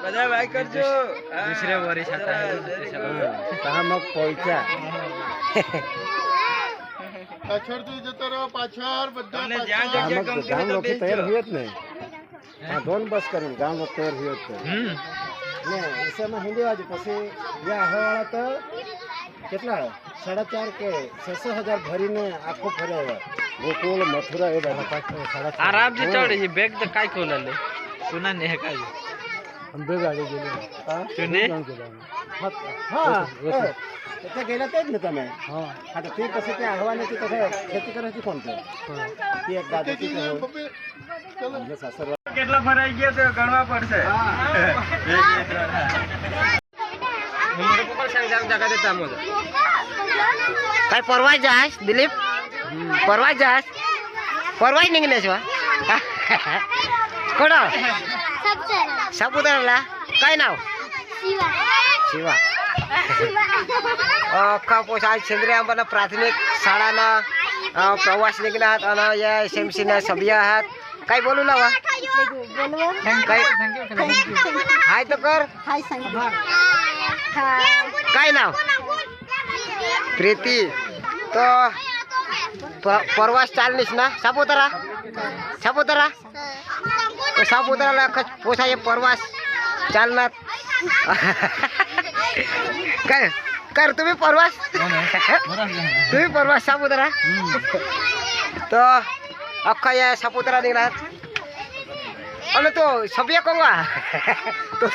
બધા ભાઈ કરજો दूसरे वरिष्ठ कहाँ मग पहुंचा પાછળથી જતો રહો પાછળ બધા તમને જ્યાં જગ્યા ગમતી ગામ હોય તો લોકો બેસજો. તૈયાર हुए જ નહીં હા दोन बस કરીને ગામ લોકો તૈયાર हुए જ ને એસામાં હિન્દી બાજુ પછી યા હવાવાળા તો કેટલા 4.5 કે 600,000 ભરીને આખો ફરે ગોકુળ મથુરા એ બધા आराम से चढ़ ये बैग तो काय खोला ले सुना नहीं है काय हम બે ગાડી ગયેલી तूने હા એટલે ગયેલા તે જ ને તમે હા તો તે પછી ત્યાં આવવાની હતી તો ખેતી કરે છે કોણ છે તે એક દાદી થી કહ્યું સાસર કેટલા ભરાઈ ગયા તો ગણવા પડશે काय परवा जास दिलीप परवा जास परवा निघणे છો कोण सापुतारला काय नाव शिवा अख्खा पोसा सेंद्रिय आंबाना प्राथमिक शाळाना प्रवास निघणार आणि या एसएमसीना सभ्य आहात काय बोलू लावा काय हाय तो कर काय नाव प्रीति तो परवास चालनीस ना सापुतारा सापुतारा तो सापुताराला पोसा ये परवास चालणार काय कर तुम्ही परवास तुम्ही परवास सापुतारा तो अख्खा या सापुतारा निघणार आणि तो सभ्य कोंगा तो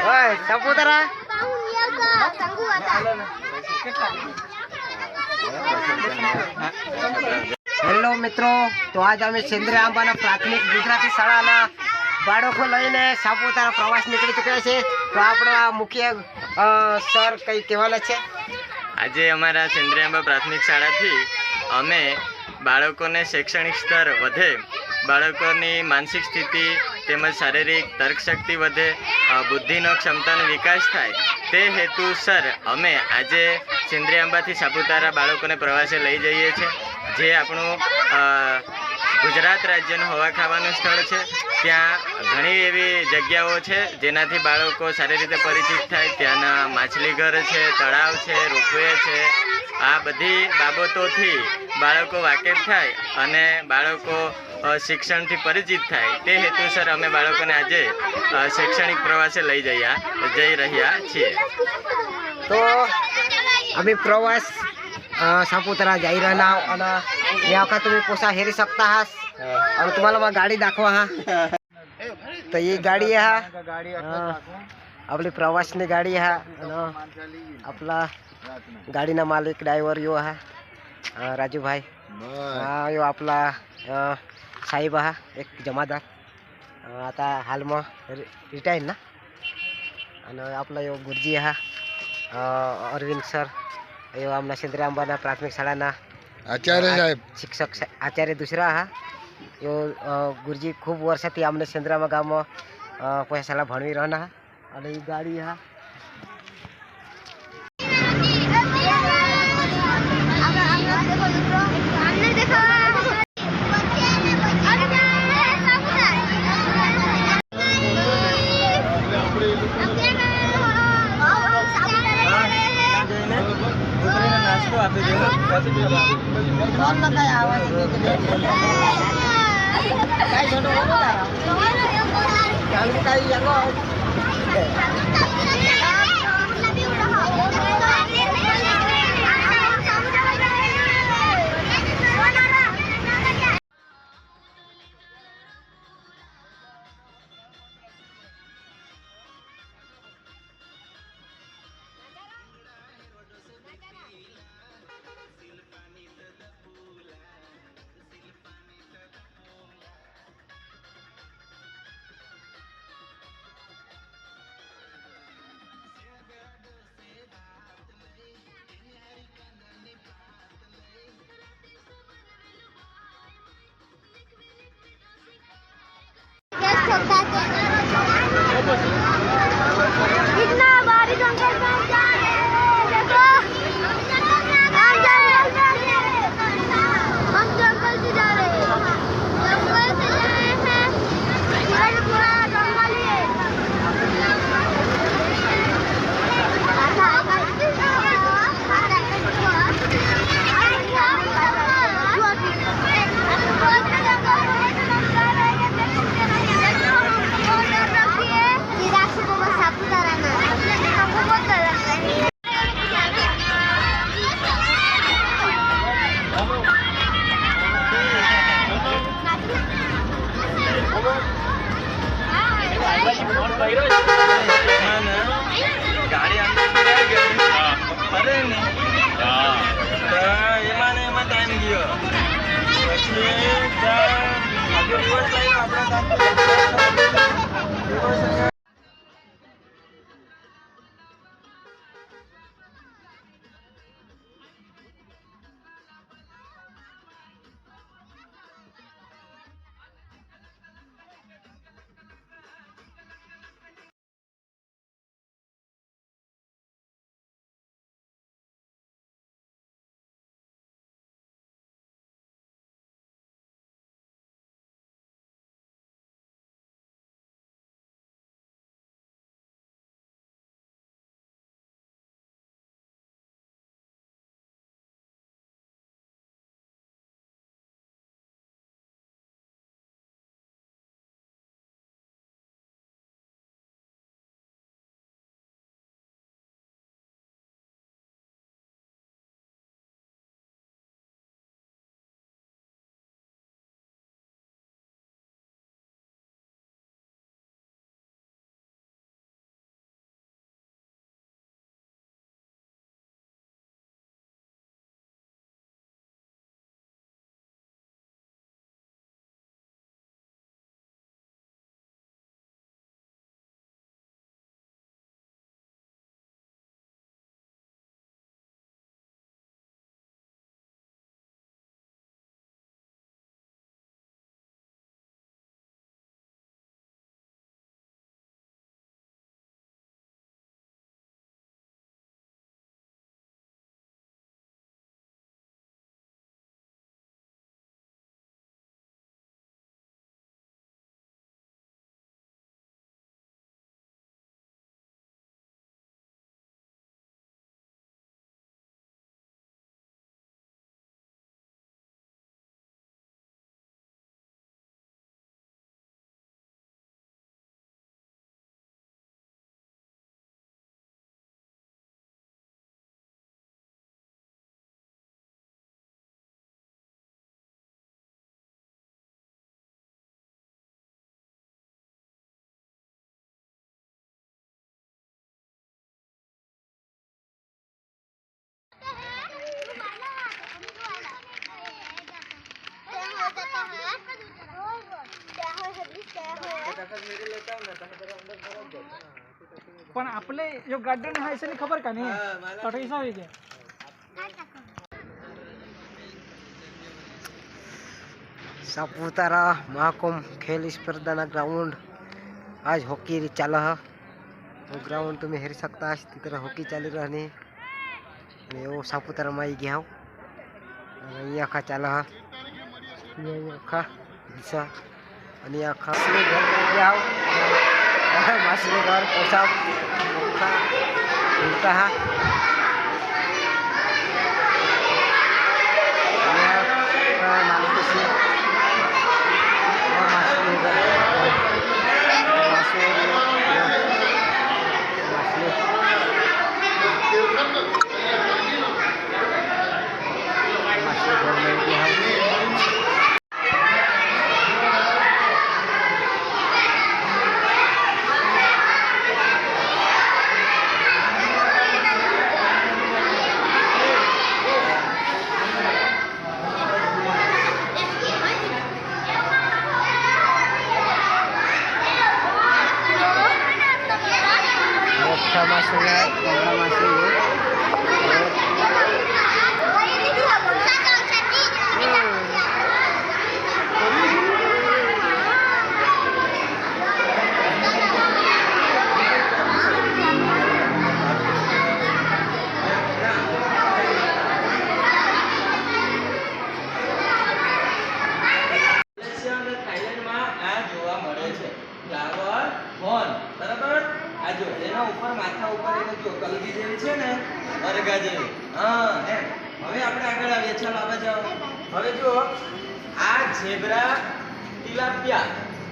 ओय सापुतारा હેલો મિત્રો તો આજ અમે સેન્દ્રિય આંબાના પ્રાથમિક ગુજરાતી શાળાના બાળકો લઈને સાપુતારા પ્રવાસ નીકળી ચૂક્યા છે તો આપણા મુખ્ય સર કઈ કહેવાના છે આજે અમારા સેન્દ્રિય આંબા પ્રાથમિક શાળાથી અમે બાળકોને શૈક્ષણિક સ્તર વધે બાળકોની માનસિક સ્થિતિ તેમજ શારીરિક તર્કશક્તિ વધે બુદ્ધિનો ક્ષમતાનો વિકાસ થાય તે હેતુસર અમે આજે સેન્દ્રિય આંબાથી સાપુતારા બાળકોને પ્રવાસે લઈ જઈએ છીએ જે આપણું ગુજરાત રાજ્યનું હવા ખાવાનું સ્થળ છે ત્યાં ઘણી એવી જગ્યાઓ છે જેનાથી બાળકો સારી રીતે પરિચિત થાય ત્યાંના માછલીઘર છે તળાવ છે રોપવે છે આ બધી બાબતોથી બાળકો વાકેફ થાય અને બાળકો શિક્ષણથી પરિચિત થાય તે હેતુસર અમે બાળકોને આજે શૈક્ષણિક પ્રવાસે લઈ જઈ રહ્યા છીએ તો અમે પ્રવાસ सापुतारा जाई रहना आणि या वखत तुम्ही पोसा हेरी सकता आहात आणि तुम्हाला मग गाडी दाखवा हा तर ही गाडी आहे आपली प्रवासनी गाडी आहे आपला गाडीना मालिक ड्रायव्हर यो आहे राजू भाई यो आपला साहेब आहे एक जमादार आता हालमा रिटायर ना आणि आपला यो गुरुजी आहे अरविंद सर यो आमना सेंद्रिय आंबाना प्राथमिक शाळाना આચાર્ય સાહેબ शिक्षक आचार्य दुसरा हा यो गुरुजी खूप वर्षाથી आमने सेंद्रिया गामમાં पैसाला भणवी रहना आणि ही गाडी हा कितना बारिश अंकल देखो ગાડી અંદર પુરાઈ ગઈ અરે ને એમાં ટાઈમ ગયો પછી દિવસ આવ્યો આપણા पण आपले जो गार्डन है ऐसे नहीं खबर का नहीं तो ऐसा हो गया सापुतारा महाकुंभ खेल स्पर्धा ग्राउंड आज हॉकी चालू है वो ग्राउंड तुम्हें हेरी सकता है तितर हॉकी चालू रहनी वो सापुतारा में गया हूँ ये आखा चालू है ये आखा दिशा आणि आखा घर में गया हूँ माछली घर पोशाक उड़ता है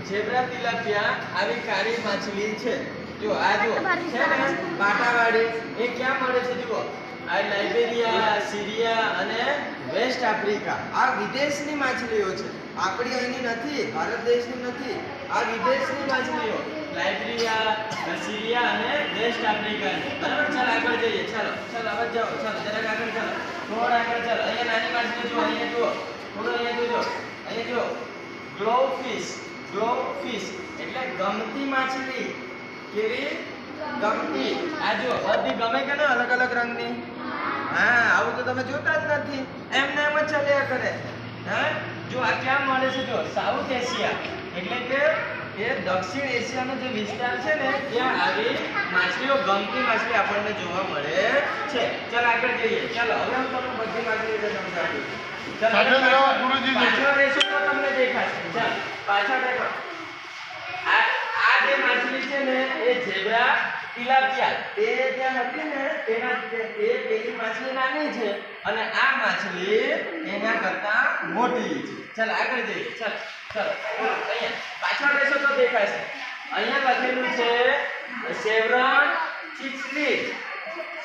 झेब्रा तिलापिया આવી કાળી માછલી છે જો આ જો છે ને પાટાવાળી એ ક્યાં મળે છે જુઓ આ લાઇબેરિયા, સિરિયા અને વેસ્ટ આફ્રિકા આ વિદેશની માછલીઓ છે. આપણી અહીંની નથી, ભારત દેશની નથી. આ વિદેશની માછલીઓ લાઇબેરિયા, સિરિયા અને વેસ્ટ આફ્રિકાની. બરાબર, ચાલ આગળ જઈએ. ચાલો ચાલો હવે જાઓ. ચાલો જરાક આગળ ચાલો, થોડા આગળ ચાલો. અહીંયા નાની માછલી જુઓ, અહીંયા જુઓ, થોડું અહીંયા જોજો. અહીંયા જુઓ, ગ્લોવફિશ. ગ્લોવફિશ એટલે ગમતી માછલી. કેવી? ગમતી. આ જો બધી ગમે કે ના અલગ અલગ રંગની? હા, આવું તો તમે જોતા જ નથી. એમને એમ જ ચાલ્યા કરે. હા, જો આ ક્યાં મળે છે? જો સાઉથ એશિયા એટલે કે એ દક્ષિણ એશિયાનો જે વિસ્તાર છે ને ત્યાં આવી માછલીઓ, ગમતી માછલી આપણને જોવા મળે છે. ચાલ આગળ જઈએ. ચાલો હવે હું તમને બધી માછલી સમજાવું. સાથે જ રહો, ગુરુજી. પાછળ રહેશો તો તમને દેખાશે. ચાલ પાછળ દેખો. આ જે માછલી છે ને એ ઝેબ્રા તિલાપિયા. તે ત્યાં હતી ને તેના એ પેલી માછલી નાની છે અને આ માછલી એના કરતા મોટી છે. ચાલ આગળ જઈએ. ચાલ ચાલો અહીંયા પાછળ રહેશો તો દેખાશે. અહીંયા લખેલું છે શેવરોન ચિચલિડ.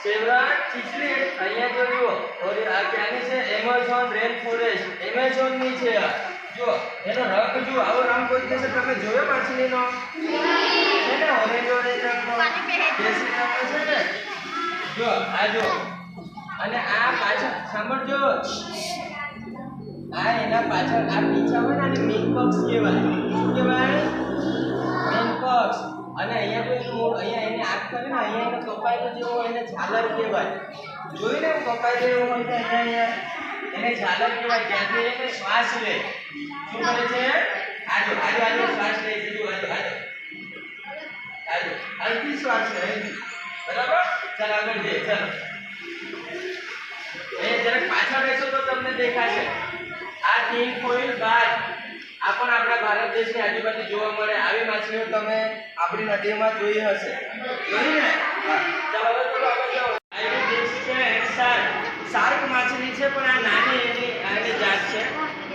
શેવરોન ચિચલિડ અહીંયા જો જુઓ. ઓરે આ ક્યાંની છે? Amazon rain forest. એમેઝોનની છે. જો એનો રંગ જુઓ. આવો રંગ કોઈ દિવસ તમે જોયો માછલીનો? છે ને ઓરેન્જ ઓરેન્જ રંગનો, કેસરી રંગનો છે ને. જો આ જો. અને આ પાછળ સાંભળજો, આ એના પાછળ આ પીછા હોય ને આને મિંકપક્સ કહેવાય. શું કહેવાય? મિંકપક્સ. અને અહીંયા કોઈ મૂળ, અહીંયા એની આંખ કરે ને અહીંયા એનો કપાયેલો જેવો હોય એને ઝાલર કહેવાય. જોઈને એમ કપાયેલો હોય તો અહીંયા એને ઝાલર કહેવાય. ત્યાંથી એને શ્વાસ લે. શું કરે છે? આજો આજો આજો શ્વાસ લે છે. જો આજો આજો આજો અહીંથી શ્વાસ લે અહીંથી. બરાબર, ચાલ આગળ જઈએ. ચાલો એ જરાક પાછળ રહેશો તો તમને દેખાશે. આ ટીન ફોઇલ બાર આ પણ આપણા ભારત દેશની આજુબાજુ જોવા મળે. આવી માછલીઓ તમે આપણી નદીમાં જોઈ હશે. જોઈ ને? ચાલો હવે થોડું આગળ જાઓ. આવી દેશ છે શાર્ક. શાર્ક માછલી છે પણ આ નાની એની જાત છે.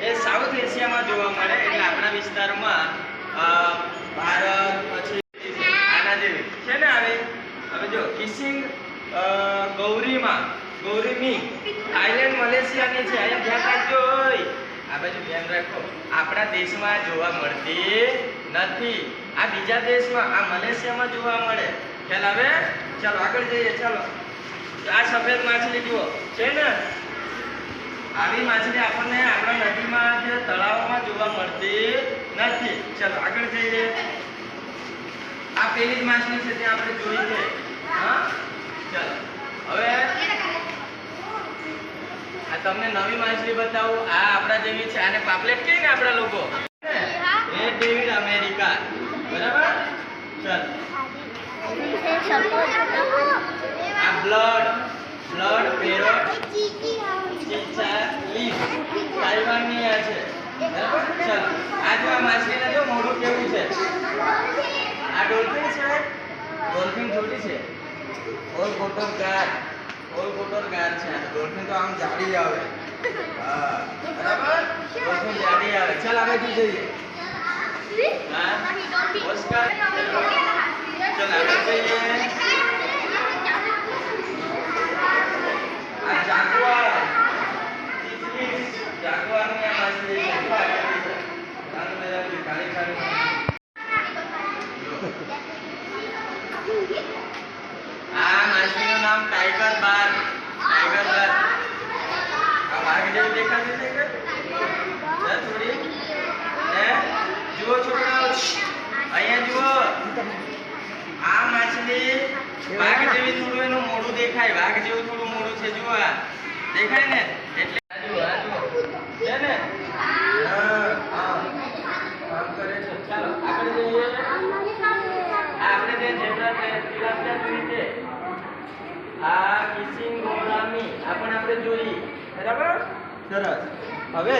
એ સાઉથ એશિયામાં જોવા મળે. એટલે આપણા વિસ્તારમાં ભારત પછી આના જેવી છે ને આવી. હવે જો કિસિંગ ગૌરીમાં, ગૌરીમી થાઈલેન્ડ મલેશિયાની છે. અહીંયા ધ્યાન રાખજો. આ બાજુ ધ્યાન રાખો. આપણા દેશમાં જોવા મળતી નથી. આ બીજા દેશમાં, આ મલેશિયામાં જોવા મળે. ખ્યાલ આવે? ચાલો આગળ જઈએ. ચાલો આ સફેદ માછલી જુઓ છે ને. આવી માછલી આપણને આપણા નદીમાં કે તળાવમાં જોવા મળતી નથી. ચાલો આગળ જઈએ. આ પેલી જ માછલી છે ત્યાં આપણે જોઈ છે. હા, ચાલો હવે આ તમને નવી માછલી બતાવું. આ આપણા જેવી છે. આને પાપલેટ કહે ને આપણા લોકો. Red David America. બરાબર, ચાલો આ બ્લડ પેરોટ ચીચા લીફ તાઇવાનની આ છે. બરાબર, ચાલો આ જો આ માછલીને જો મોઢું કેવું છે. આ ડોલ્ફિન છે. ડોલ્ફિન થોડી છે. ઓલ કોટર ગાર છે. ડોલ્ફિન તો આમ જાડી આવે. હા, બરાબર, ડોલ્ફિન જાડી આવે. ચાલ આગળ જઈએ. હા, ઓસ્કાર. ચાલ આગળ જઈએ. આ જાગુઆર. જાગુઆરની આ માછલી છે. આ માછલીનું નામ ટાઈગર બાર. ટાઈગર બાર. આ વાઘ જેવું દેખાશે છે કે? થોડી હે જુઓ છોકરાઓ, અહીંયા જુઓ. આ માછલી વાઘ જેવી થોડું એનું મોઢું દેખાય. વાઘ જેવું થોડું મોઢું છે. જુઓ આ દેખાય ને? એટલે આ જુઓ છે ને. હા, કામ કરે છે. ચાલો આગળ જઈએ. આપણે જે ઝેબ્રા તિલાપિયા જોઈ છે. આ કિસિંગ ગોરામી આ પણ આપણે જોઈ. બરાબર, સરસ. હવે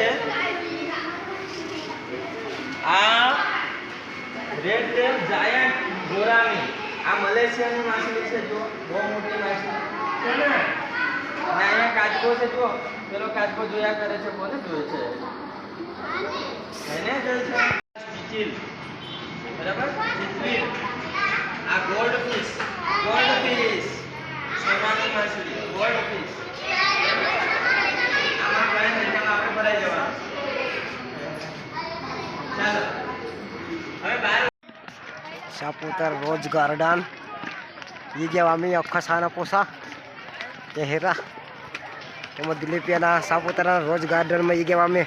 આ રેડ ટેપ જાયન્ટ ગોરામી આ મલેશિયાની માછલી છે. જો બહુ મોટી માછલી છે ને. અને અહીંયા કાચબો છે. જો પેલો કાચબો જોયા કરે છે. કોને જોયે છે? એને જોઈ છે. ચીચિલ. બરાબર, ચીચિલ. આ ગોલ્ડફિશ સોનાની માછલી ગોલ્ડ ફિશ આમાં કઈ નહીં આપણે ભરાઈ જવાનું ચાલો હવે બહાર सापुतारा रोज गार्डन ये जेव्हा आम्ही अख्खा साना पोसा ते हेरा मग दिलीप यांना सापुतारा रोज गार्डन में ये जेव्हा आम्ही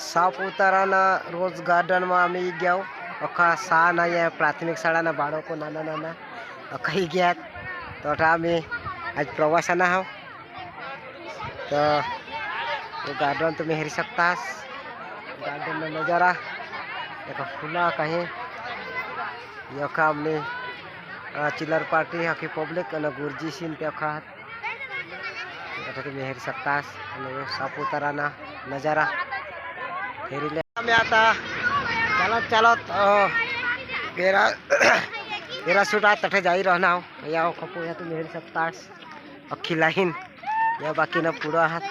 સાપુતારાના રોજ ગાર્ડનમાં અમે ગયા આખા શાળાના અહીંયા પ્રાથમિક શાળાના બાળકો નાના નાના આખા ગયા તો અમે આજ પ્રવાસના આવ તો ये गार्डन तुम्हें हेरी सकता गार्डन में नज़ारा एक फूला कहीं यखा हमने चिल्लर पार्टी हकी पब्लिक और गुरुजी सीन पे अखा तुम्हें हेरी सकता सापुताराना नज़ारा हेरी ले में आता चलो चलो पेरा पेरा सूटा तठे जा रहना हो या खपो या तुम्हें हेरी सकता अखी लाइन या बाकी ना पूरा हाथ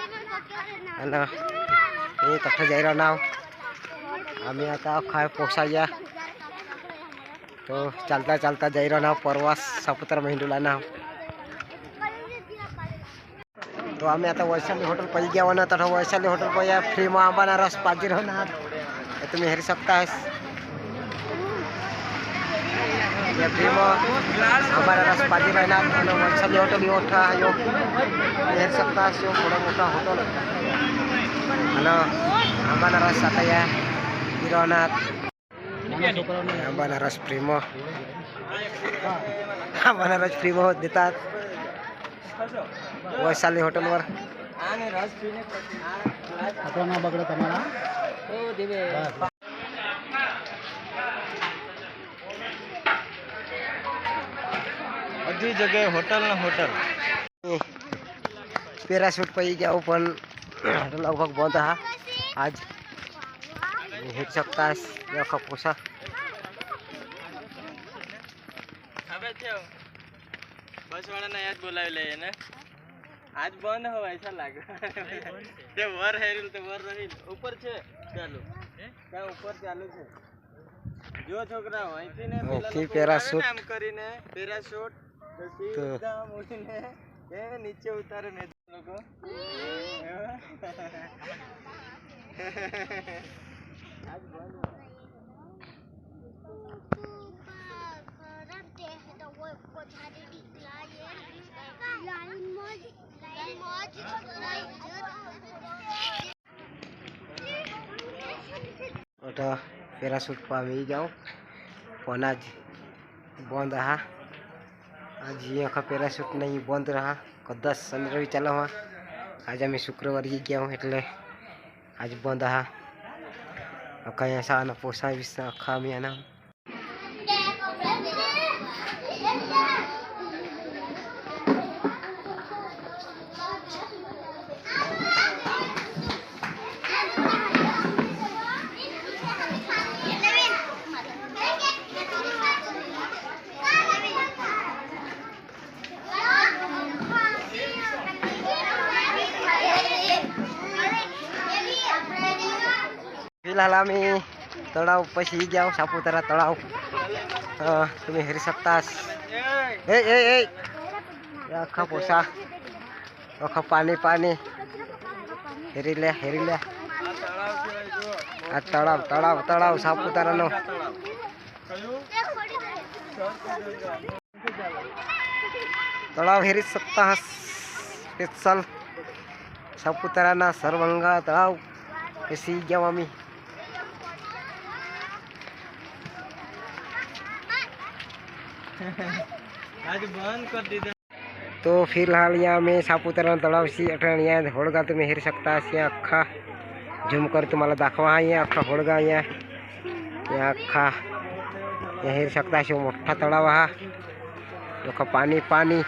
અને એ તઠે જઈ રહ્યા ના અમે હતા ખાય પોસાયા તો ચાલતા ચાલતા જઈ રહ્યા ના પ્રવાસ સાપુતારા મહિંડુલા ના તો અમે आता वैशाली होटल पर गया ना तथा वैशाली होटल पर या फ्री में आंबाना रस पाजी रहना तुम्हें हेरी सकता है या फ्री में आंबाना रस पाजी रहना वैशाली होटल यो था यो हेरी सकता है यो थोड़ा मोटा होटल हलो आंबाना रस आता या हिरोनाथ आंबाना रस प्रेमो आंबाना रस प्रेमो देतात वैशाली होटल वर આને રસ પીને આપણો ના બગડે તમારા ઓ દેવે બધી જગ્યાએ હોટલ ને હોટલ पैराशूट पर गया पण लगभग बंद है आज हिट सकता है पोसा હવે થયો બસ વાળાને યાદ બોલાવી લઈએ ને આજ બંધ હોય ऐसा લાગે તે વર હેરીલ તે વર રહીલ ઉપર છે ચાલુ ત્યાં ઉપર ચાલુ છે જો છોકરાઓ અહીંથી ને ઓકે પેરાશૂટ આમ કરીને પેરાશૂટ તો સીધા મૂકીને એ નીચે ઉતારે ને લોકો આજ બંધ पैराशूट पर आमी जाओ पण आज बंद रहा आज यहाँ पैराशूट नहीं बंद रहा कदाच शनि रवि चालू हुआ आज आम्ही शुक्रवारी गया हूँ एटले आज बंद रहा अखा ऐसा आना पोसा विसा अखा आम्ही आना फिलहाल आम्ही तळाव पशी जाऊ सापुतारा तळाव तुम्ही हेरी सकतास ए ए ए अख्खा पोसा अख्खा पाणी पाणी हेरी ले आ तळाव तळाव तळाव सापुतारा नो तळाव हेरी सकतास स्पेशल सापुतारा ना सर्वंगा तळाव कशी जाऊ आम्ही आज बंद कर दीजिए तो फिलहाल यहाँ में सापुतारा तलाव सी अठण यहाँ होळगा तुम्ही हेरी सकता यहाँ अख्खा झूम कर तुम्हाला दाखवा यहाँ अख्खा होळगा यहाँ अख्खा यहाँ हेरी सकता मोठा तलाव हा अख्खा पाणी पाणी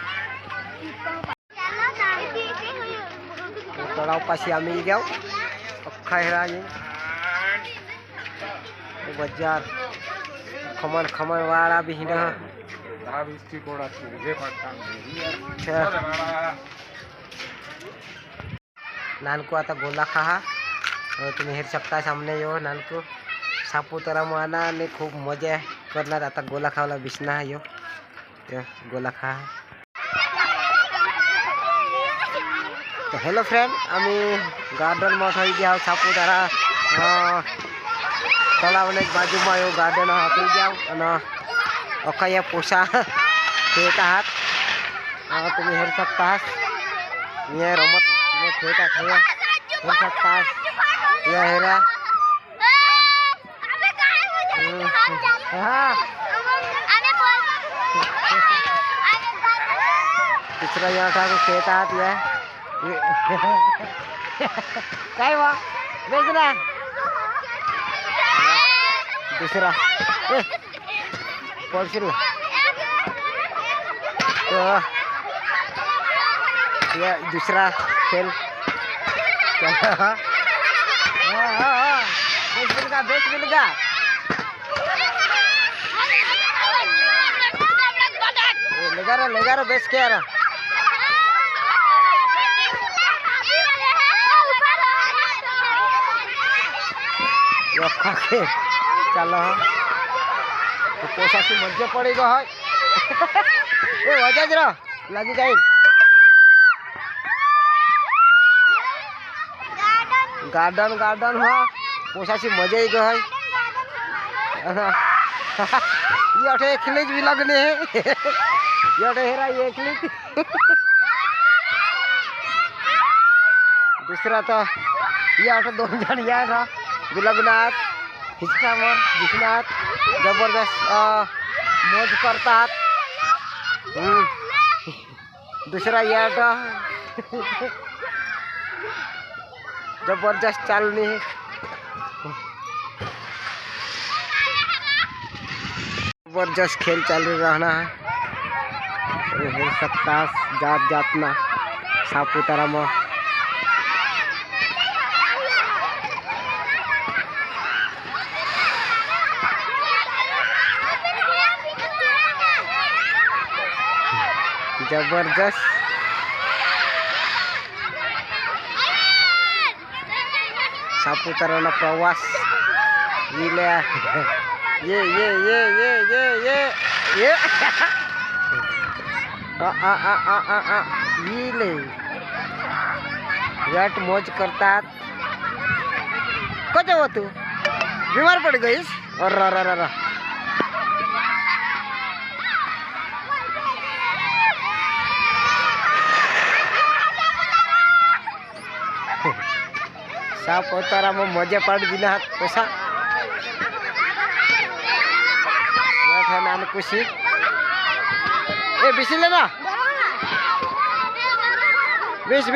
तलाव पाशी आम्ही जाऊ अख्खा हेरा બજાર ખમણ ખમણ વાળા બી હિના नानकू आता गोला खा तुम्ही हेर शकता सामने यो नानकू सापुतारा में आना ने खूब मजा करना आता गोला खावाला बिसना यो गोला खा तो हेलो फ्रेंड आम्ही गार्डन में थई गया सापुतारा तलावने बाजू में यो गार्डन थई गया अखा पोसा खेता हाथ तुम्ही हेर सकता ये रमत खेता खेया हेर सकता ये हेरा हाँ दूसरा यहाँ था खेता हाथ ये काय हुआ बेचना दूसरा पॉलिसी तो ये दूसरा खेल बेच मिलेगा लेगा रो बेच के रहा चलो तो पोसासी मजा पड़ेगा है वजह रो लगी जाए गार्डन गार्डन हाँ पोसासी मजा ही है ये अठे खिलेज भी लगने है ये अठे हेरा ये खिलेज दूसरा तो ये अठे दो जन यहाँ था विलगनाथ हिचकामर विश्वनाथ जबरदस्त मौज करता दूसरा ये अठा जबरदस्त चालनी है जबरदस्त खेल चालू रहना है हो सकता जात जातना सापुतारा में जबरदस्त सापुतारा ना प्रवास ये ले याट मौज करता कौन हो तू बीमार पड़ गई और रा सापुतारा में मजा पड़ दिना पोसा नानकुशी ए बिसी लेना 20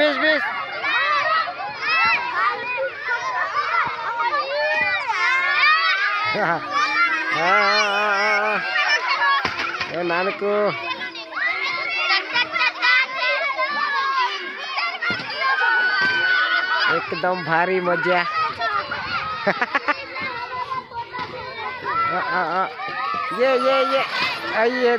नानकू एकदम भारी मजा ये आइए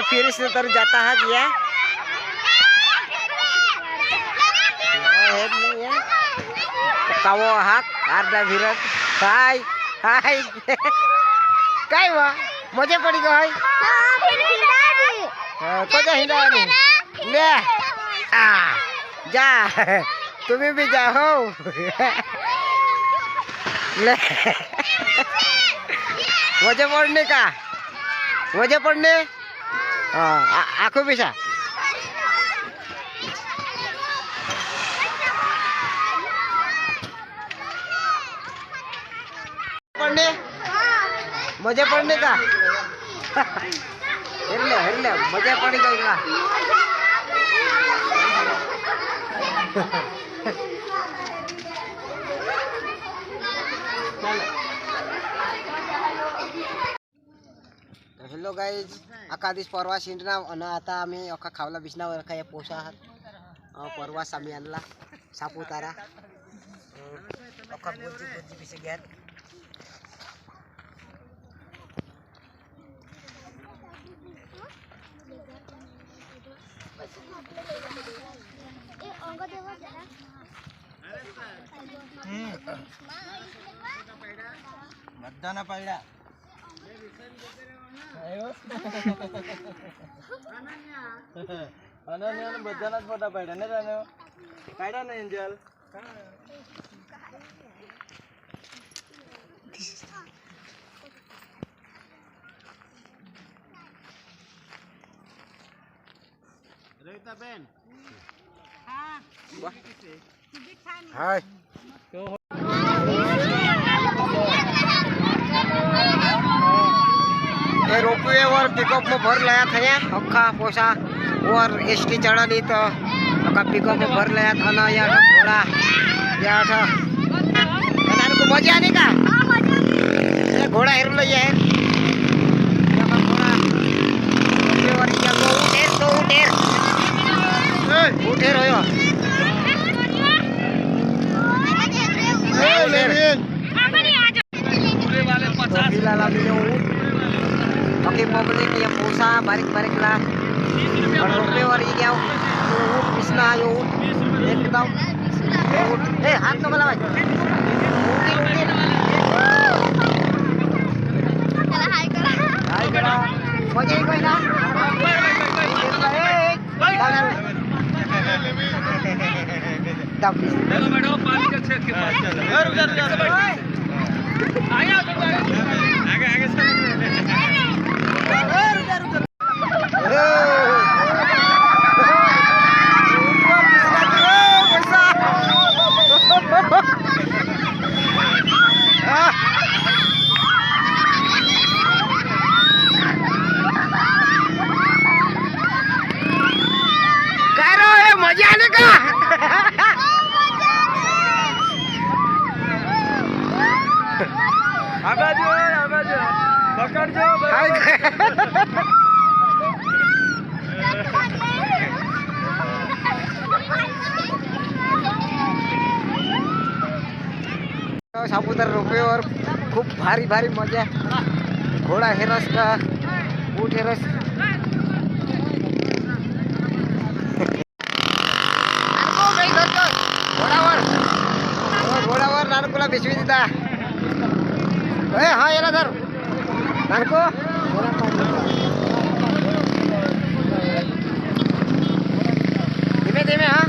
फिर से तर जाता है ये कावो हाक अर्धा भिरत हाय काय हुआ मजा पड़ी गई कजा हिंदा नहीं ले जा तुम्हें भी जाओ ले मजा पड़ने का मजा पड़ने आँखों भी सा पढ़ने मजा पड़ने का हेरले मजा पड़ी गई हेलो गाइज आका दिस परवास हिंडना आणि आता आम्ही अख्खा खावला बिछनावर काय पोसा आहात परवास आम्ही आणला सापुतारा अख्खा बुद्धी बुद्धी पिसे घ्या મતદાના પાડ્યા અનન્યા બધાના જ ફોટા પાડ્યા ને તને પાડ્યા ને એન્જલ રવિતાબેન हाय ये रोपवे और पिकअप में भर लाया था या अक्खा पोसा और एसटी चढ़ानी तो अक्खा पिकअप में भर लाया था ना या घोड़ा या था कनार को मजा आने का ये घोड़ा हेर लो ये घोड़ा रोपवे और क्या तो उठेर हो यो ओके पब्लिक ये पोसा बारीक ला और रुपये और ये क्या ऊँट पिसना ये ऊँट एकदम ऊँट ए हाथ तो मला भाई हाय करा मजा ही कोई ना मजा आने का पकड़ सापुतारा रोपवे और खूब भारी भारी मजा घोड़ा हेरस का ऊँट हेरस घोडावर नानकोला बिछवी दिता हा येला धर नानको धीमे धीमे हा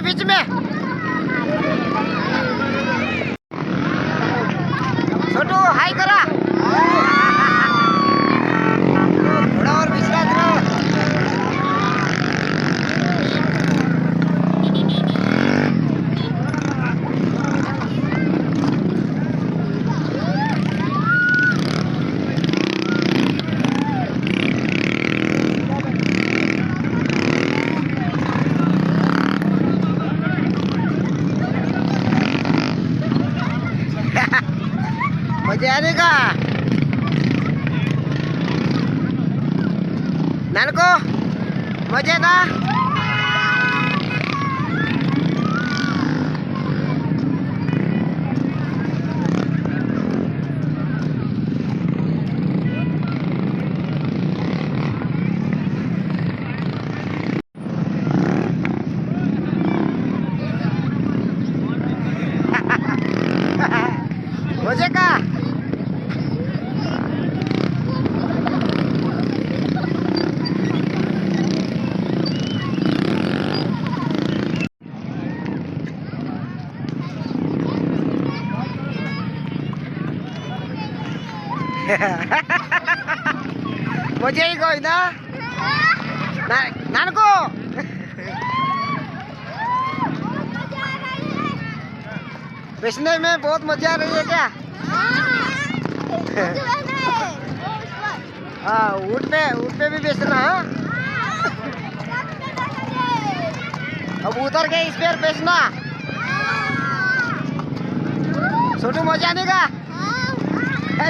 बीच में छोटू हाय करा घोड़ा और बिछला दो मजा आने का नानको मजा ना मजे का मजा ही कोई ना नानको बेचने में बहुत मजा आ रही है क्या हाँ ऊँट पे भी बेचना है। अब उतर के इस पर बेचना। छोटू मजा नहीं का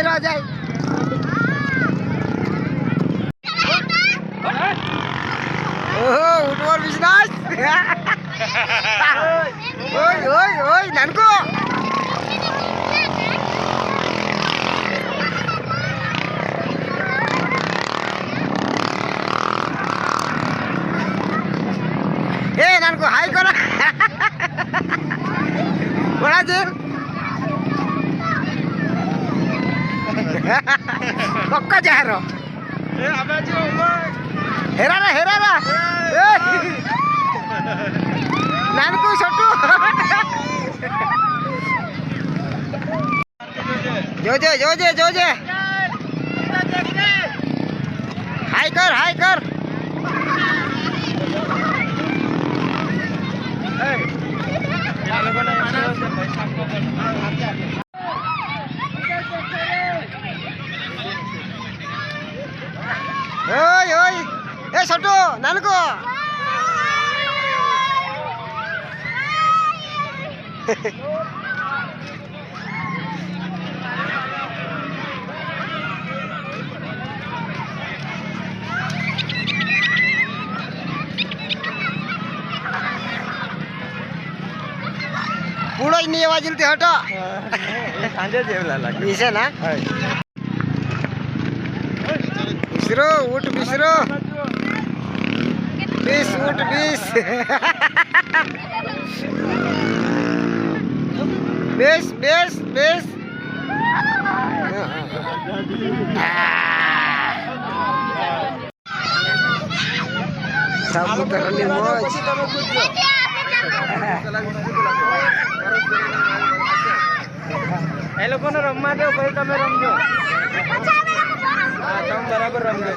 रह जाए। ओहो ऊँट और बिजनेस। ओए ओए ओए नानको ए नानको हाई करा। बड़ा जेल पक्का जा रहा हेरा रा नानको छोटू जो जे हाई कर ओय ओय ए छोटू नानको પૂળો જ નહીં એવા જલ્દી હટો સાંજે જેવલા લાગે બીસે ના બિસરો ઊંટ બિસરો 20 ઊંટ 20 બેસ સાપુતારાની મોજ એ લોકોને રમવા દો પછી તમે રમજો હા તમે બરાબર રમજો